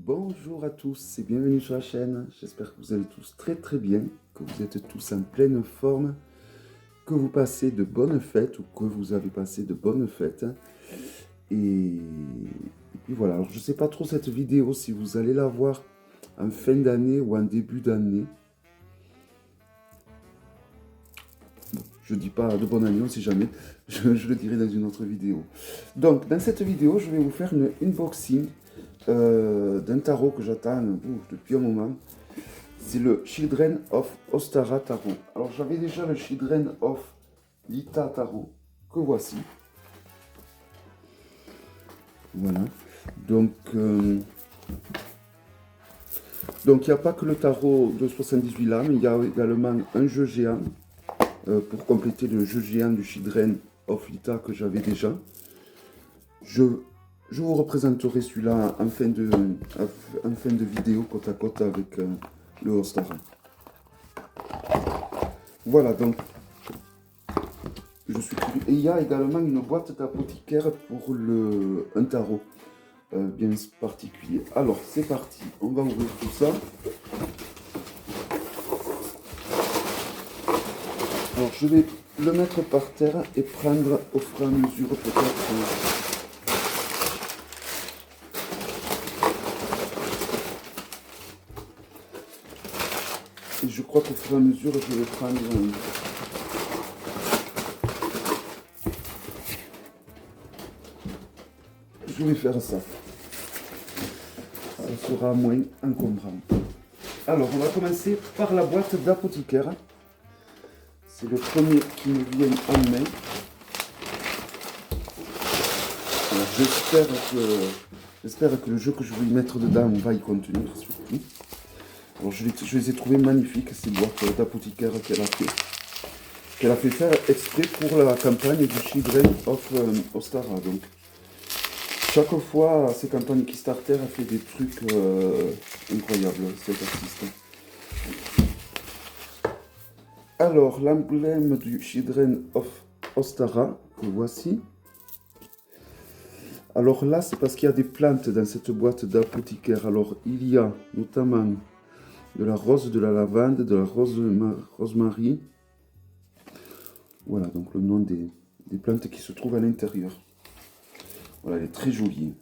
Bonjour à tous et bienvenue sur la chaîne. J'espère que vous allez tous très bien, que vous êtes tous en pleine forme, que vous passez de bonnes fêtes ou que vous avez passé de bonnes fêtes. Et puis voilà, alors je ne sais pas trop cette vidéo si vous allez la voir en fin d'année ou en début d'année. Je ne dis pas de bonne année, on ne sait jamais, je le dirai dans une autre vidéo. Donc dans cette vidéo, je vais vous faire une unboxing d'un tarot que j'attends depuis un moment. C'est le Children of Ostara Tarot. Alors j'avais déjà le Children of Lita Tarot, que voici. Voilà. Donc il n'y a pas que le tarot de 78 lames, il y a également un jeu géant pour compléter le jeu géant du Children of Lita que j'avais déjà. Je vous représenterai celui-là en fin de vidéo côte à côte avec le Ostara. Voilà, donc je suis curieux. Et il y a également une boîte d'apothicaire pour un tarot bien particulier. Alors c'est parti, on va ouvrir tout ça. Alors je vais le mettre par terre et prendre au fur et à mesure peut-être. Et je crois qu'au fur et à mesure je vais prendre. Je vais faire ça. Ça sera moins encombrant. Alors, on va commencer par la boîte d'apothicaire. C'est le premier qui me vient en main. Alors, j'espère que le jeu que je vais y mettre dedans va y contenir surtout. Alors, je les ai trouvés magnifiques, ces boîtes d'apothicaire qu'elle a fait faire exprès pour la campagne du Children of Ostara. Donc, chaque fois, ces campagnes Kickstarter a fait des trucs incroyables, cet artiste. Alors, l'emblème du Children of Ostara, que voici. Alors là, c'est parce qu'il y a des plantes dans cette boîte d'apothicaire. Alors, il y a notamment de la rose, de la lavande, de la rosemary. Voilà, donc le nom des plantes qui se trouvent à l'intérieur. Voilà, elle est très jolie.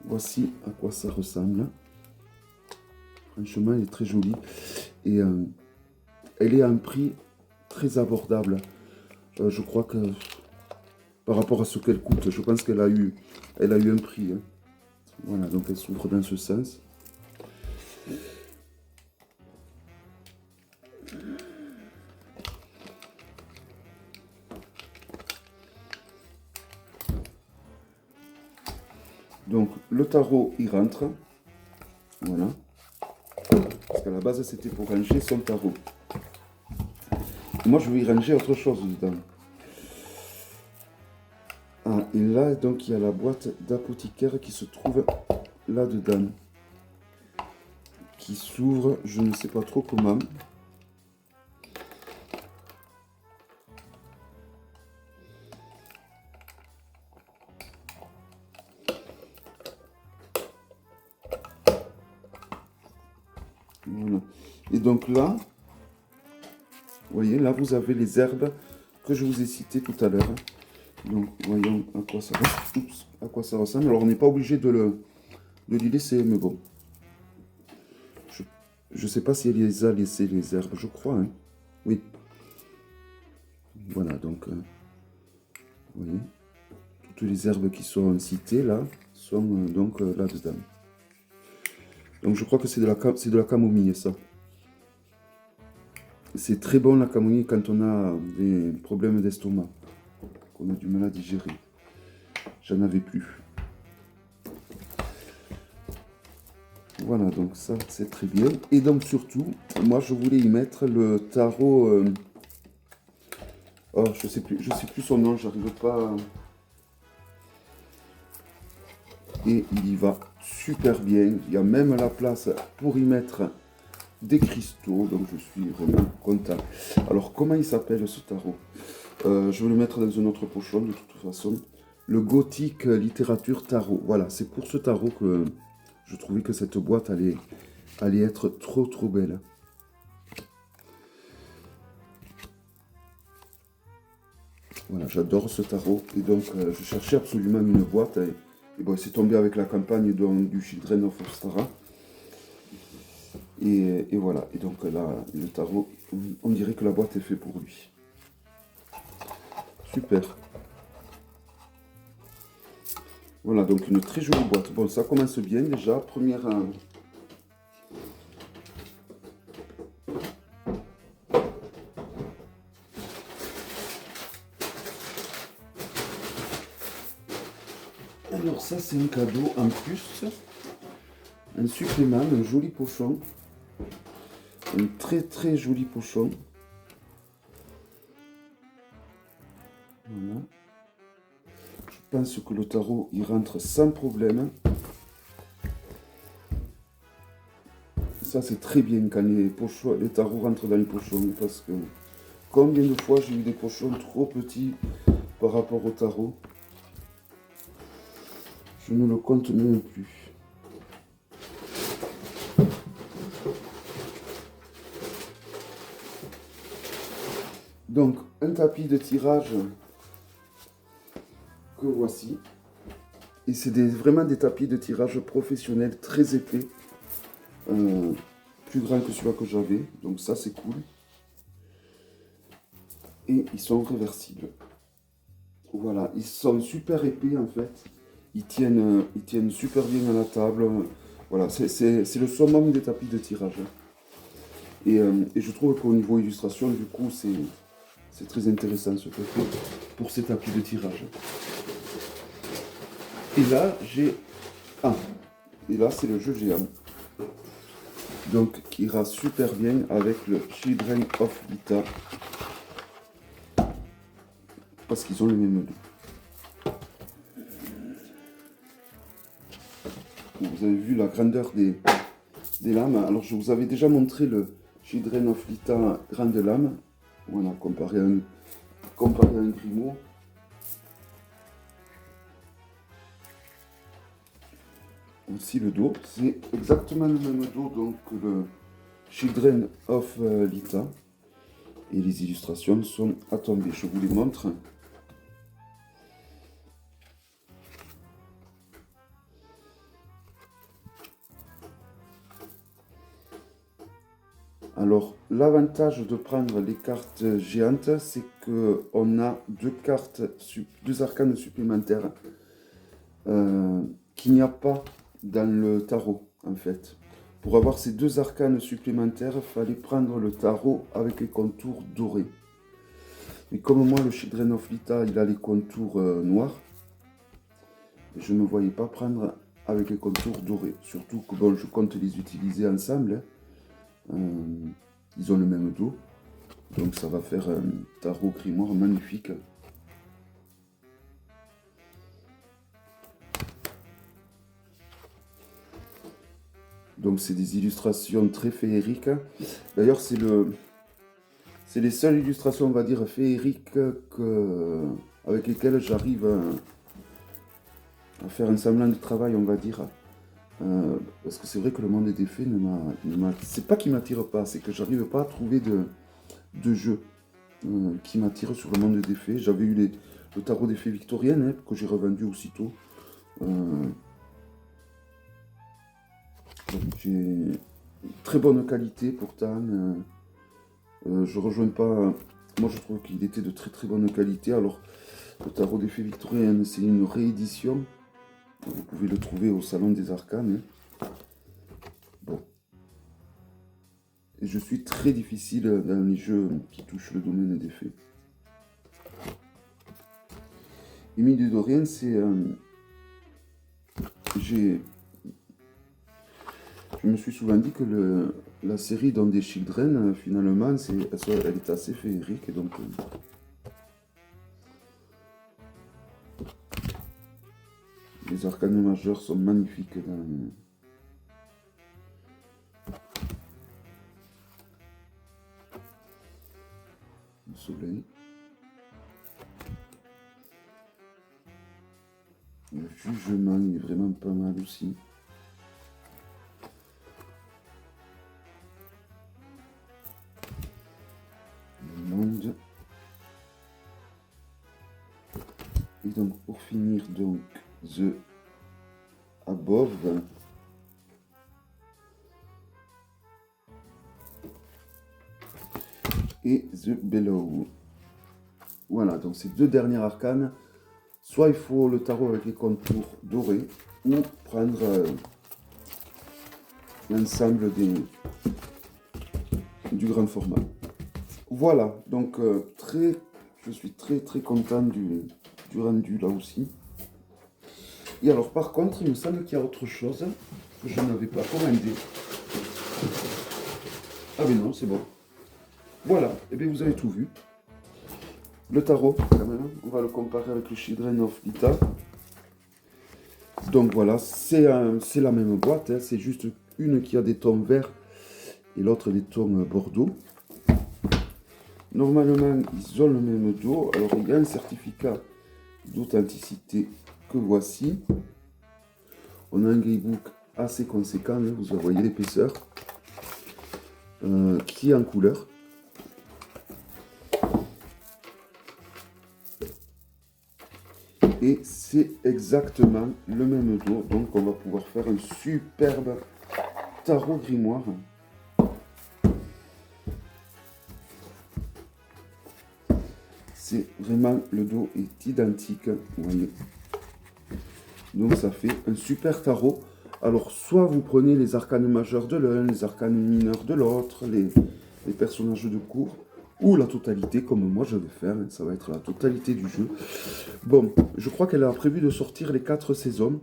Voici à quoi ça ressemble. Franchement, elle est très jolie. Et elle est à un prix très abordable. Je crois que par rapport à ce qu'elle coûte, je pense qu'elle a eu un prix. Hein. Voilà, donc elle s'ouvre dans ce sens. Donc le tarot il rentre, voilà, parce qu'à la base c'était pour ranger son tarot. Moi je vais y ranger autre chose dedans. Ah, et là donc il y a la boîte d'apothicaire qui se trouve là-dedans, qui s'ouvre, je ne sais pas trop comment. Voilà. Et donc là, vous voyez, là vous avez les herbes que je vous ai citées tout à l'heure. Donc voyons à quoi ça ressemble. Alors on n'est pas obligé de l'y laisser, mais bon. Je ne sais pas si elle les a laissées les herbes, je crois. Hein. Oui. Voilà, donc vous voyez, toutes les herbes qui sont citées là sont donc là-dedans. Donc je crois que c'est de la camomille, ça. C'est très bon la camomille quand on a des problèmes d'estomac, qu'on a du mal à digérer. J'en avais plus. Voilà, donc ça c'est très bien. Et donc surtout, moi je voulais y mettre le tarot. Oh, je sais plus son nom, j'arrive pas. Et il y va super bien. Il y a même la place pour y mettre des cristaux, donc je suis vraiment content. Alors comment il s'appelle ce tarot? Je vais le mettre dans une autre pochon de toute façon. le Gothic littérature tarot. Voilà, c'est pour ce tarot que je trouvais que cette boîte allait être trop belle. Voilà, j'adore ce tarot. Et donc, je cherchais absolument une boîte. Et bon, c'est tombé avec la campagne du Children of Ostara. Et voilà. Et donc là, le tarot, on dirait que la boîte est faite pour lui. Super. Voilà, donc une très jolie boîte. Bon, ça commence bien déjà. Première... Alors ça, c'est un cadeau en plus. Un supplément, un joli pochon. Un très joli pochon. Voilà. Je pense que le tarot, il rentre sans problème. Ça, c'est très bien quand les tarots rentrent dans les pochons. Parce que combien de fois j'ai eu des pochons trop petits par rapport au tarot. Je ne le compte même plus. Donc, un tapis de tirage que voici. Et c'est vraiment des tapis de tirage professionnels très épais. Plus grand que celui que j'avais. Donc ça, c'est cool. Et ils sont réversibles. Voilà, ils sont super épais en fait. Ils tiennent super bien à la table. Voilà, c'est le summum des tapis de tirage. Et je trouve qu'au niveau illustration, du coup, c'est très intéressant ce que fait pour ces tapis de tirage. Et là, j'ai... Ah, et là, c'est le jeu géant. Donc, qui ira super bien avec le Children of Lita. Parce qu'ils ont le même dos. Vous avez vu la grandeur des lames. Alors, je vous avais déjà montré le Children of Lita grande lame. Voilà, comparé à un Grimaud. Aussi le dos, c'est exactement le même dos donc que le Children of Lita. Et les illustrations sont à tomber. Je vous les montre. Alors, l'avantage de prendre les cartes géantes, c'est qu'on a deux arcanes supplémentaires qu'il n'y a pas dans le tarot, en fait. Pour avoir ces deux arcanes supplémentaires, il fallait prendre le tarot avec les contours dorés. Mais comme moi, le Children of Lita, il a les contours noirs, je ne me voyais pas prendre avec les contours dorés. Surtout que bon, je compte les utiliser ensemble. Ils ont le même dos. Donc ça va faire un tarot grimoire magnifique. Donc c'est des illustrations très féeriques. D'ailleurs c'est les seules illustrations, on va dire, féeriques avec lesquelles j'arrive à faire un semblant de travail, on va dire. Parce que c'est vrai que le monde des fées c'est pas qu'il m'attire pas, c'est que j'arrive pas à trouver de jeu qui m'attire sur le monde des fées. J'avais eu le tarot des fées victoriennes que j'ai revendu aussitôt. J'ai très bonne qualité pourtant. Je rejoins pas. Moi je trouve qu'il était de très bonne qualité. Alors le tarot des fées victoriennes, c'est une réédition. Vous pouvez le trouver au Salon des Arcanes. Bon. Et je suis très difficile dans les jeux qui touchent le domaine des fées. Émile de Dorian, c'est... Je me suis souvent dit que la série dans des Children, finalement, elle est assez féerique. Et donc, les arcanes majeurs sont magnifiques dans le soleil. Le jugement il est vraiment pas mal aussi. Le monde. Et donc pour finir, donc The Above. Et The Below. Voilà, donc ces deux dernières arcanes. Soit il faut le tarot avec les contours dorés, ou prendre l'ensemble du grand format. Voilà, donc je suis très content du rendu là aussi. Et alors par contre, il me semble qu'il y a autre chose que je n'avais pas commandé. Ah mais non, c'est bon. Voilà, et bien vous avez tout vu. Le tarot, quand même, on va le comparer avec le Children of Lita. Donc voilà, c'est la même boîte, hein, c'est juste une qui a des tons verts et l'autre des tons bordeaux. Normalement, ils ont le même dos. Alors, il y a un certificat d'authenticité que voici. On a un greybook assez conséquent, hein, vous voyez l'épaisseur, qui est en couleur. Et c'est exactement le même dos, donc on va pouvoir faire un superbe tarot grimoire. C'est vraiment, le dos est identique, vous voyez. Donc ça fait un super tarot. Alors soit vous prenez les arcanes majeures de l'un, les arcanes mineurs de l'autre, les personnages de cours, ou la totalité comme moi je vais faire, ça va être la totalité du jeu. Bon, je crois qu'elle a prévu de sortir les 4 saisons.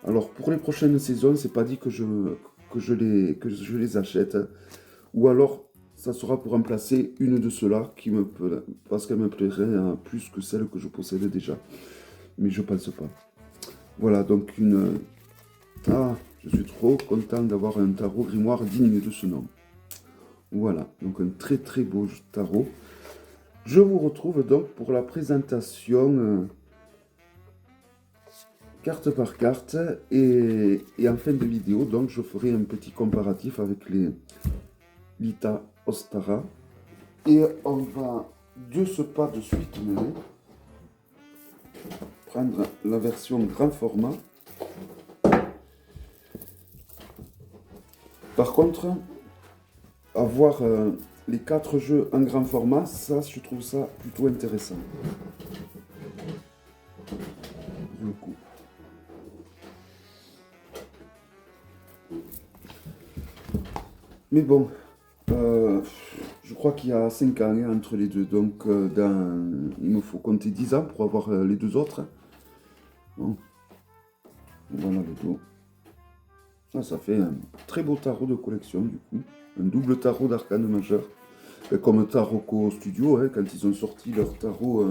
Alors pour les prochaines saisons, c'est pas dit que je les achète. Ou alors ça sera pour remplacer une de ceux-là parce qu'elle me plairait plus que celle que je possède déjà. Mais je pense pas. Voilà, donc je suis trop content d'avoir un tarot grimoire digne de ce nom. Voilà, donc un très beau tarot. Je vous retrouve donc pour la présentation carte par carte et en fin de vidéo, donc je ferai un petit comparatif avec les Lita Ostara. Et on va de ce pas de suite mener prendre la version grand format. Par contre, avoir les 4 jeux en grand format, ça, je trouve ça plutôt intéressant. Le coup. Mais bon, je crois qu'il y a 5 ans hein, entre les deux, donc il me faut compter 10 ans pour avoir les deux autres. Bon. Voilà le dos. Ça fait un très beau tarot de collection du coup. Un double tarot d'arcane majeur. Comme Taroko Studio, hein, quand ils ont sorti leur tarot,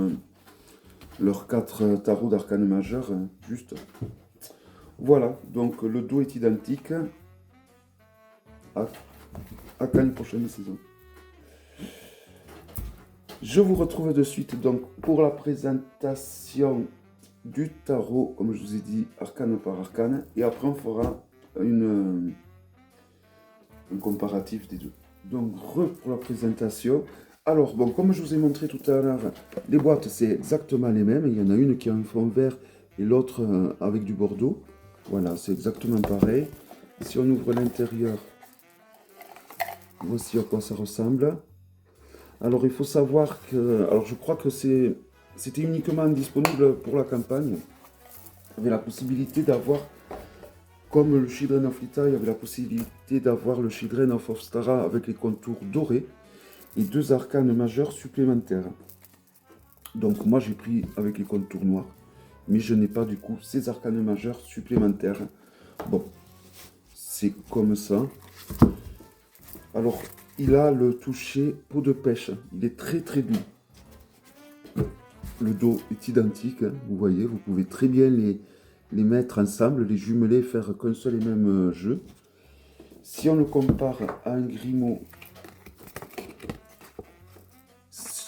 leurs 4 tarots d'arcane majeur, juste. Voilà, donc le dos est identique à quand une prochaine saison. Je vous retrouve de suite donc pour la présentation du tarot, comme je vous ai dit, arcane par arcane, et après on fera un comparatif des deux. Donc pour la présentation. Alors bon, comme je vous ai montré tout à l'heure, les boîtes c'est exactement les mêmes. Il y en a une qui a un fond vert et l'autre avec du bordeaux. Voilà, c'est exactement pareil. Si on ouvre l'intérieur, voici à quoi ça ressemble. Alors il faut savoir que, alors je crois que c'était uniquement disponible pour la campagne. Il y avait la possibilité d'avoir, comme le Children of Lita, il y avait la possibilité d'avoir le Children of Ostara avec les contours dorés et 2 arcanes majeurs supplémentaires. Donc moi j'ai pris avec les contours noirs, mais je n'ai pas du coup ces arcanes majeurs supplémentaires. Bon, c'est comme ça. Alors, il a le toucher peau de pêche. Il est très doux. Le dos est identique, hein, vous voyez, vous pouvez très bien les mettre ensemble, les jumeler, faire qu'un seul et même jeu. Si on le compare à un Grimaud,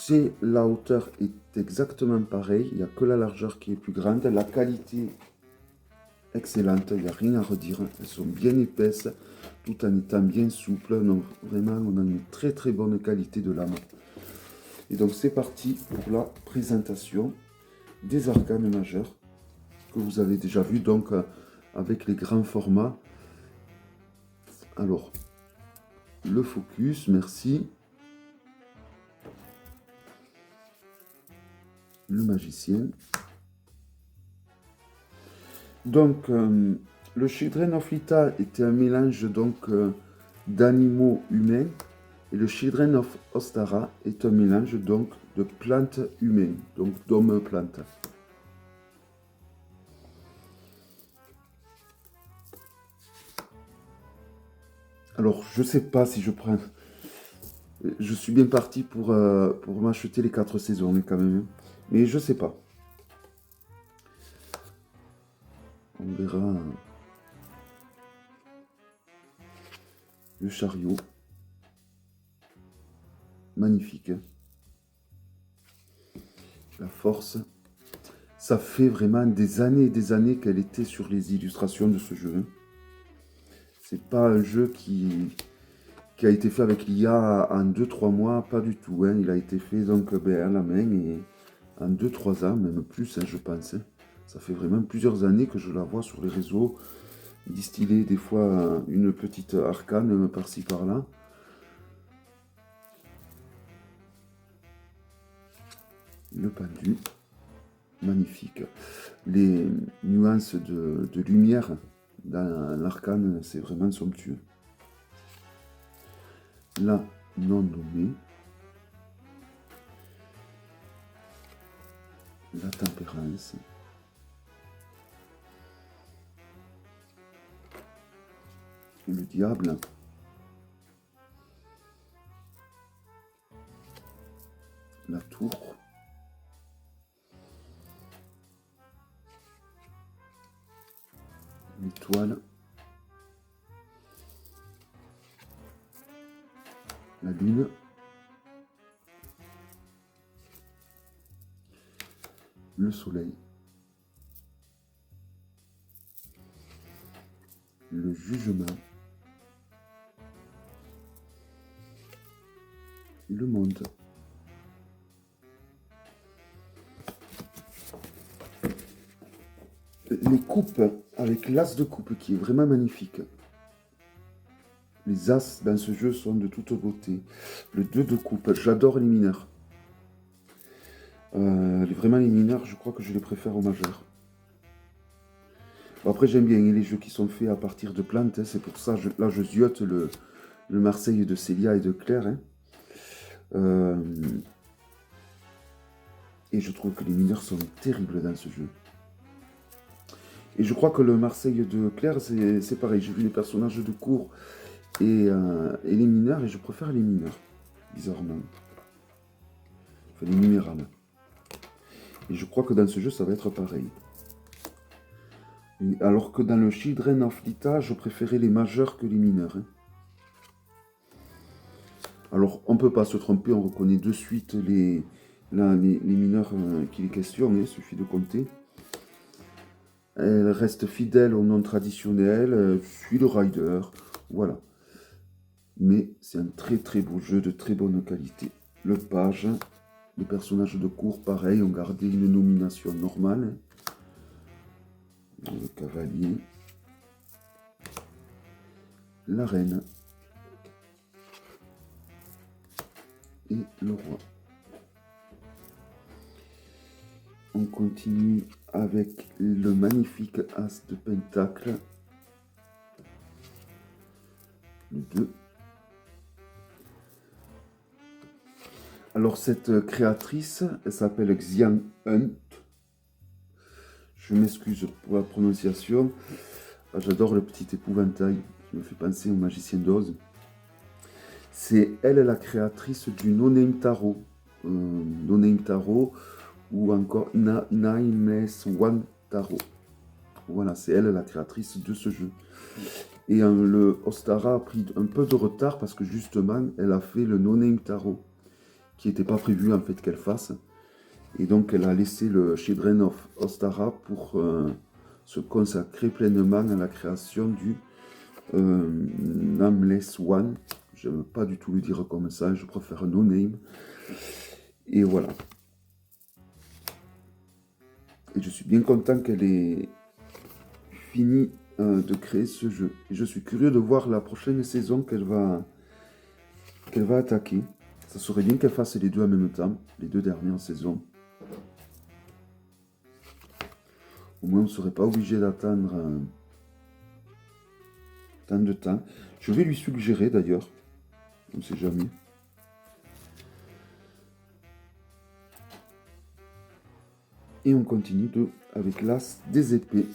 C'est la hauteur est exactement pareille, il n'y a que la largeur qui est plus grande. La qualité excellente, il n'y a rien à redire. Elles sont bien épaisses, tout en étant bien souples. Donc vraiment, on a une très très bonne qualité de lame. Et donc c'est parti pour la présentation des arcanes majeures que vous avez déjà vu, donc avec les grands formats. Alors, le focus, merci. Le magicien. Donc, le Children of Lita était un mélange donc d'animaux humains, et le Children of Ostara est un mélange donc de plantes humaines, donc d'hommes-plantes. Alors, je sais pas si je prends... Je suis bien parti pour m'acheter les 4 saisons, mais quand même. Mais je sais pas. On verra le chariot. Magnifique. La force. Ça fait vraiment des années et des années qu'elle était sur les illustrations de ce jeu. C'est pas un jeu qui a été fait avec l'IA en 2-3 mois, pas du tout. Hein. Il a été fait donc à la main et en 2-3 ans, même plus, hein, je pense. Hein. Ça fait vraiment plusieurs années que je la vois sur les réseaux, distiller des fois une petite arcane par-ci par-là. Le pendu, magnifique. Les nuances de lumière dans l'arcane, c'est vraiment somptueux. La non nommée, la tempérance, le diable, la tour, l'étoile, la lune, le soleil, le jugement, le monde. Les coupes, avec l'as de coupe qui est vraiment magnifique. Les as dans ce jeu sont de toute beauté. Le 2 de coupe, j'adore les mineurs. Vraiment les mineurs, je crois que je les préfère aux majeurs. Bon, après j'aime bien les jeux qui sont faits à partir de plantes, hein, c'est pour ça, là je ziote le Marseille de Célia et de Claire. Hein. Et je trouve que les mineurs sont terribles dans ce jeu. Et je crois que le Marseille de Claire, c'est pareil. J'ai vu les personnages de cours et les mineurs, et je préfère les mineurs, bizarrement. Enfin, les minérales. Et je crois que dans ce jeu, ça va être pareil. Et alors que dans le Children of Lita, je préférais les majeurs que les mineurs. Hein. Alors, on ne peut pas se tromper, on reconnaît de suite les mineurs qu'il est question, hein, il suffit de compter. Elle reste fidèle au nom traditionnel, suit le rider, voilà. Mais c'est un très très beau jeu de très bonne qualité. Le page, les personnages de cours, pareil, ont gardé une nomination normale. Le cavalier, la reine et le roi. On continue avec le magnifique as de pentacle, le 2. Alors cette créatrice, elle s'appelle Xian Hunt. Je m'excuse pour la prononciation. J'adore le petit épouvantail qui me fait penser au magicien d'Oz. C'est elle la créatrice du No Name Tarot. No Name Tarot ou encore Nameless One Tarot. Voilà, c'est elle la créatrice de ce jeu. Et le Ostara a pris un peu de retard parce que justement, elle a fait le No Name Tarot, qui n'était pas prévu en fait qu'elle fasse. Et donc elle a laissé le Children of Ostara pour se consacrer pleinement à la création du Nameless One. Je n'aime pas du tout le dire comme ça, je préfère No Name. Et voilà. Et je suis bien content qu'elle ait fini de créer ce jeu. Et je suis curieux de voir la prochaine saison qu'elle va attaquer. Ça serait bien qu'elle fasse les deux en même temps, les deux dernières saisons. Au moins, on ne serait pas obligé d'attendre tant de temps. Je vais lui suggérer d'ailleurs. On ne sait jamais. Et on continue avec l'As des épées.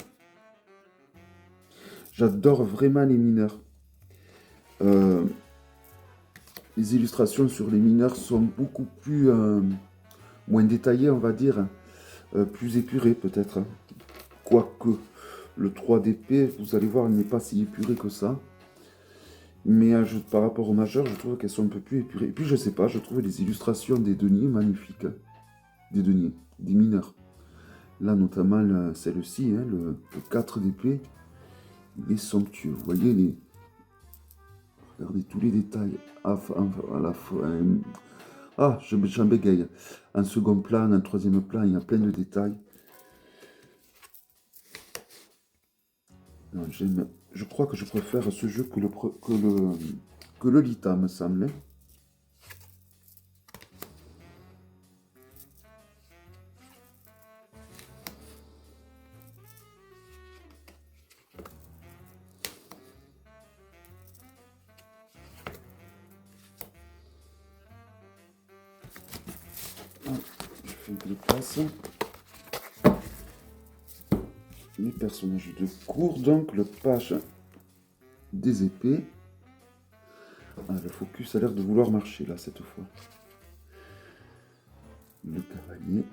J'adore vraiment les mineurs. Les illustrations sur les mineurs sont beaucoup plus moins détaillées, on va dire. Plus épurées peut-être. Quoique le 3 d'épée, vous allez voir, il n'est pas si épuré que ça. Mais par rapport aux majeurs, je trouve qu'elles sont un peu plus épurées. Et puis je sais pas, je trouve les illustrations des deniers magnifiques. Des deniers, des mineurs. Là notamment celle-ci, hein, le 4 d'épée. Il est somptueux. Vous voyez regardez tous les détails. À la fois. Ah, j'en bégaye. En second plan, en troisième plan, il y a plein de détails. Non, je crois que je préfère ce jeu que le Lita, me semble. Je fais une place. Les personnages de cours, donc le page des épées. Ah, le focus a l'air de vouloir marcher là cette fois. Le cavalier.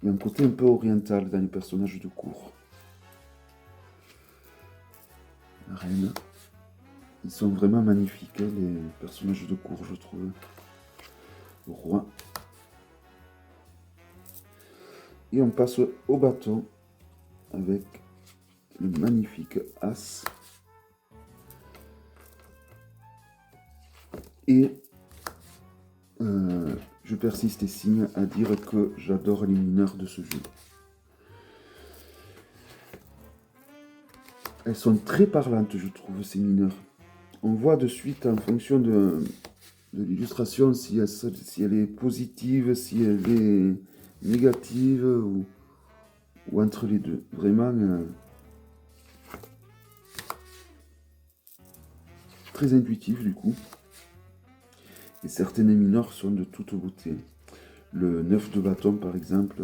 Il y a un côté un peu oriental dans les personnages de cours. La reine. Ils sont vraiment magnifiques, hein, les personnages de cours, je trouve. Le roi. Et on passe au bâton avec le magnifique As. Et je persiste et signe à dire que j'adore les mineurs de ce jeu. Elles sont très parlantes, je trouve, ces mineurs. On voit de suite, en fonction de l'illustration, si elle est positive, si elle est négative, ou entre les deux. Vraiment, très intuitif, du coup. Et certaines mineurs sont de toute beauté. Le 9 de bâton, par exemple,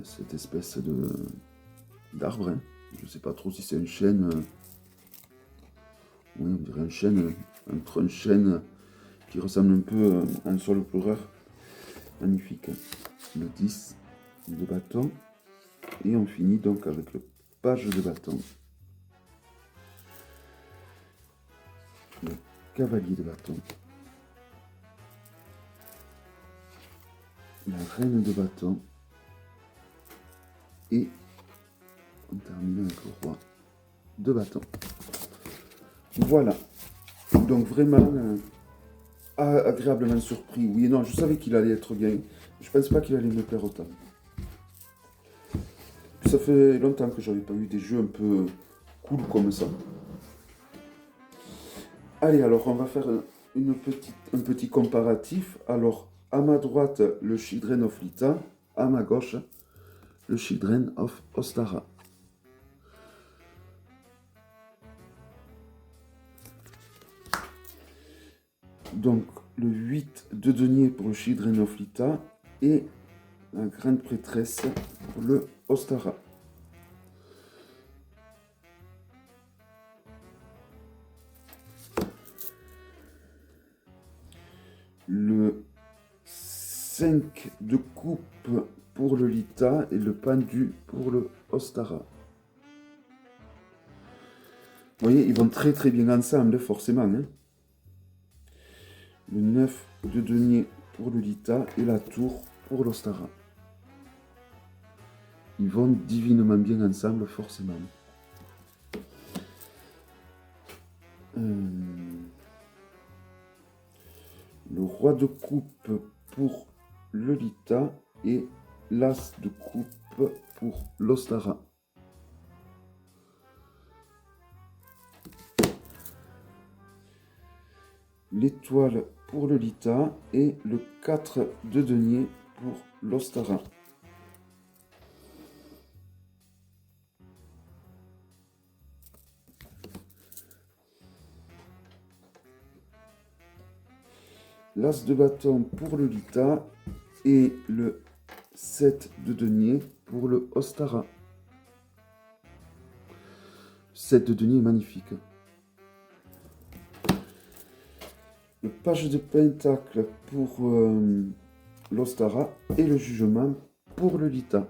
cette espèce d'arbre, hein. Je ne sais pas trop si c'est un chêne. Oui, on dirait un chêne, entre un chêne qui ressemble un peu à un sol pleureur. Magnifique. Le 10 de bâton. Et on finit donc avec le page de bâton. Le cavalier de bâton. La reine de bâton. Et on termine avec le roi de bâton. Voilà. Donc vraiment agréablement surpris. Oui et non, je savais qu'il allait être bien. Je pense pas qu'il allait me plaire autant. Puis ça fait longtemps que j'avais pas eu des jeux un peu cool comme ça. Allez, alors on va faire un petit comparatif. Alors, à ma droite, le Children of Lita. À ma gauche, le Children of Ostara. Donc, le 8 de denier pour le Children of Lita et la grande prêtresse pour le Ostara. Le 5 de coupe pour le Lita et le pendu pour le Ostara. Vous voyez, ils vont très très bien ensemble, forcément. Hein. Le 9 de denier pour le Lita et la tour pour l'Ostara. Ils vont divinement bien ensemble, forcément. Le roi de coupe pour le Lita et l'as de coupe pour l'Ostara. L'étoile pour le Lita et le 4 de denier pour l'Ostara. L'as de bâton pour le Lita et le 7 de denier pour le Ostara. 7 de denier est magnifique. Le page de pentacle pour l'Ostara et le jugement pour le Lita.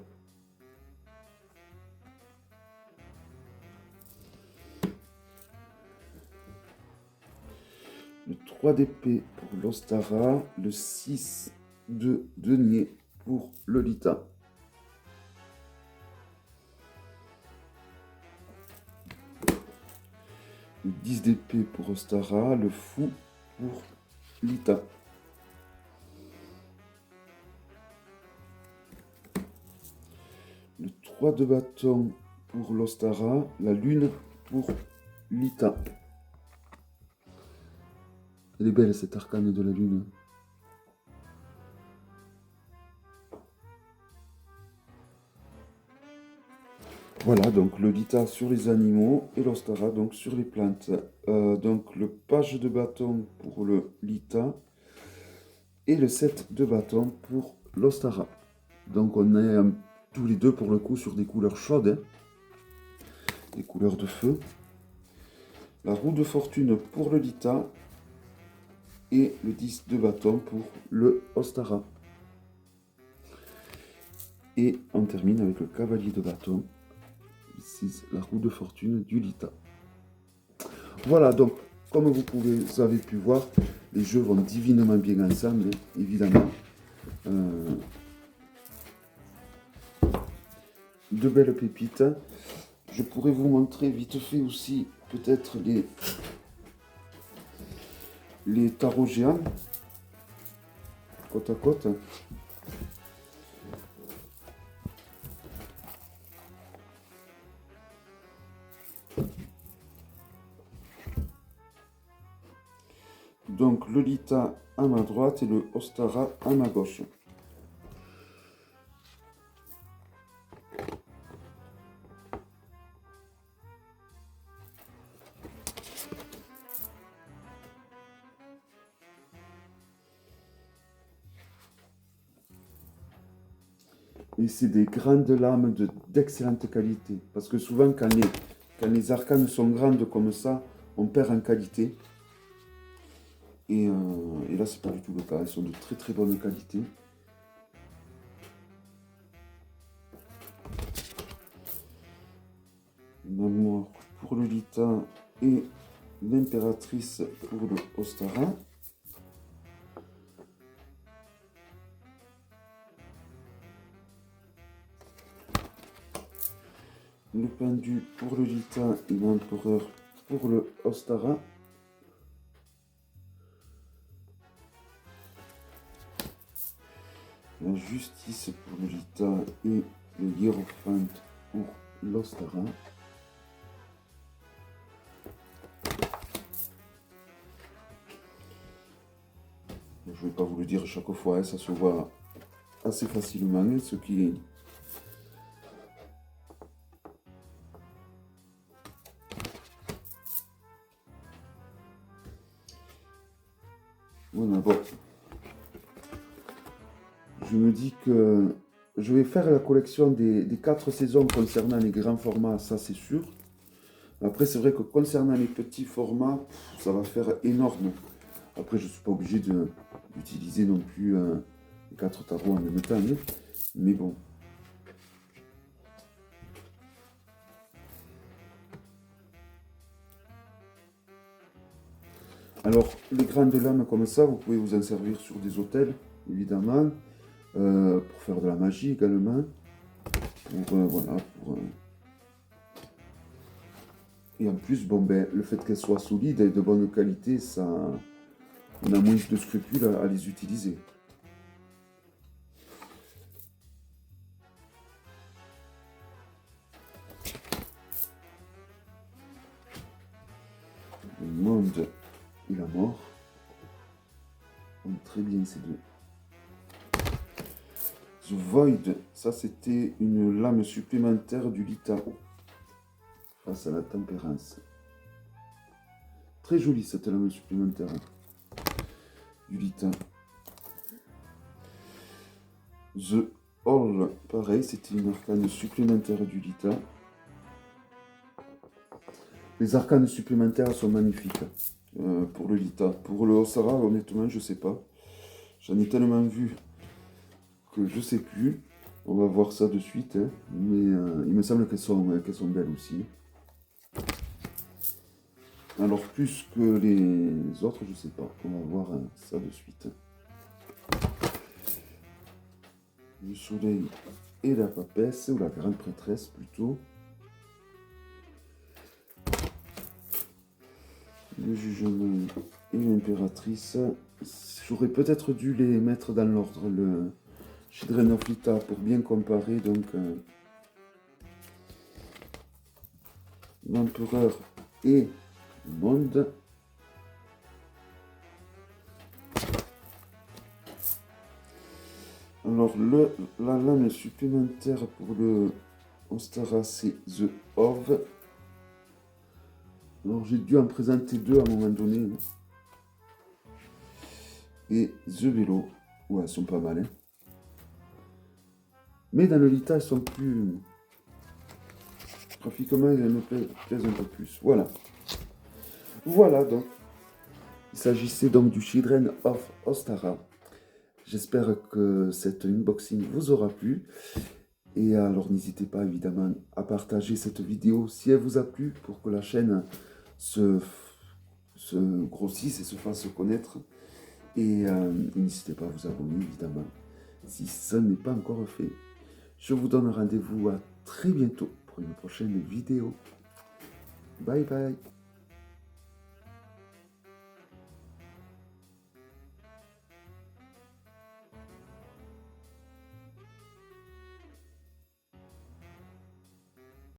Le 3 d'épée pour l'Ostara, le 6 de denier pour le Lita. Le 10 d'épée pour Ostara, le fou pour Lita. Le 3 de bâton pour l'Ostara, la lune pour Lita. Elle est belle cette arcane de la lune. Voilà, donc le Lita sur les animaux et l'Ostara donc sur les plantes. Donc le page de bâton pour le Lita et le 7 de bâton pour l'Ostara. Donc on est tous les deux pour le coup sur des couleurs chaudes, hein, des couleurs de feu. La roue de fortune pour le Lita et le 10 de bâton pour le Ostara. Et on termine avec le cavalier de bâton. Ici, la roue de fortune du Lita. Voilà, donc, comme vous avez pu voir, les jeux vont divinement bien ensemble, hein, évidemment. De belles pépites. Je pourrais vous montrer vite fait aussi, peut-être, les tarots géants, côte à côte. Donc le Lita à ma droite et le Ostara à ma gauche. Et c'est des grandes lames d'excellente qualité. Parce que souvent, quand les arcanes sont grandes comme ça, on perd en qualité. Et là, c'est pas du tout le cas. Elles sont de très très bonne qualité. L'amour pour le Lita et l'impératrice pour le Ostara. Le pendu pour le Lita et l'empereur pour le Ostara. La justice pour le Lita et le hiérophante pour l'Ostara. Je ne vais pas vous le dire chaque fois, hein, ça se voit assez facilement, hein, ce qui est... Voilà, bon. Je me dis que je vais faire la collection des 4 saisons concernant les grands formats, ça c'est sûr. Après, c'est vrai que concernant les petits formats, ça va faire énorme. Après, je ne suis pas obligé d'utiliser non plus les 4 tarots en même temps, hein. Mais bon. Alors, les grandes lames comme ça, vous pouvez vous en servir sur des autels, évidemment, pour faire de la magie également. Voilà, et en plus, bon, ben, le fait qu'elles soient solides et de bonne qualité, ça, on a moins de scrupules à les utiliser. Le monde et la mort. On très bien ces deux. The Void, ça c'était une lame supplémentaire du Lita face à la tempérance. Très jolie cette lame supplémentaire du Lita. The All, pareil, c'était une arcane supplémentaire du Lita. Les arcanes supplémentaires sont magnifiques pour le Lita. Pour le Osara, honnêtement, je sais pas. J'en ai tellement vu que je sais plus. On va voir ça de suite, hein. Mais il me semble qu'elles sont belles aussi. Alors plus que les autres, je sais pas. On va voir ça de suite. Le soleil et la papesse, ou la grande prêtresse plutôt. Le jugement et l'impératrice. J'aurais peut-être dû les mettre dans l'ordre. Le Children of Lita pour bien comparer. Donc l'empereur et le monde. Alors la lame supplémentaire pour le Ostara, c'est The Orve. Alors j'ai dû en présenter deux à un moment donné. Hein. Et The Vélo. Ouais, elles sont pas mal. Hein. Mais dans le Lita, elles sont plus... Graphiquement, elles me plaisent un peu plus. Voilà. Voilà donc. Il s'agissait donc du Children of Ostara. J'espère que cet unboxing vous aura plu. Et alors n'hésitez pas évidemment à partager cette vidéo si elle vous a plu pour que la chaîne se grossisse et se fasse connaître. Et n'hésitez pas à vous abonner évidemment si ce n'est pas encore fait. Je vous donne rendez-vous à très bientôt pour une prochaine vidéo. Bye bye.